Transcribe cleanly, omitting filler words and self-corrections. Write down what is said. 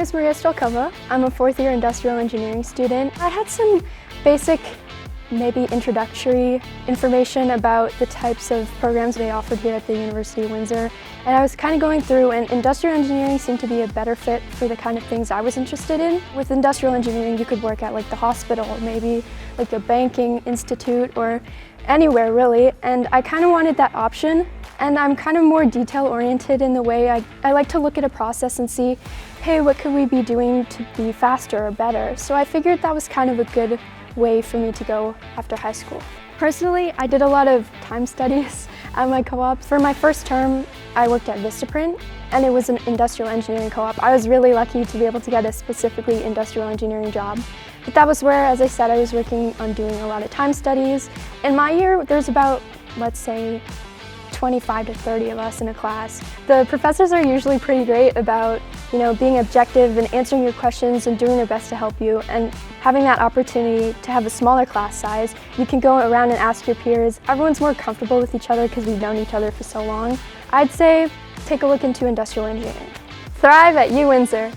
is Maria Stolkova. I'm a fourth-year industrial engineering student. I had some basic, maybe introductory information about the types of programs they offered here at the University of Windsor. And I was kind of going through, and industrial engineering seemed to be a better fit for the kind of things I was interested in. With industrial engineering, you could work at like the hospital, maybe like a banking institute, or anywhere really. And I kind of wanted that option. And I'm kind of more detail-oriented in the way I like to look at a process and see, hey, what could we be doing to be faster or better? So I figured that was kind of a good way for me to go after high school. Personally, I did a lot of time studies at my co-op. For my first term, I worked at Vistaprint, and it was an industrial engineering co-op. I was really lucky to be able to get a specifically industrial engineering job. But that was where, as I said, I was working on doing a lot of time studies. In my year, there's about, let's say, 25 to 30 of us in a class. The professors are usually pretty great about, being objective and answering your questions and doing their best to help you. And having that opportunity to have a smaller class size, you can go around and ask your peers. Everyone's more comfortable with each other because we've known each other for so long. I'd say take a look into industrial engineering. Thrive at UWindsor.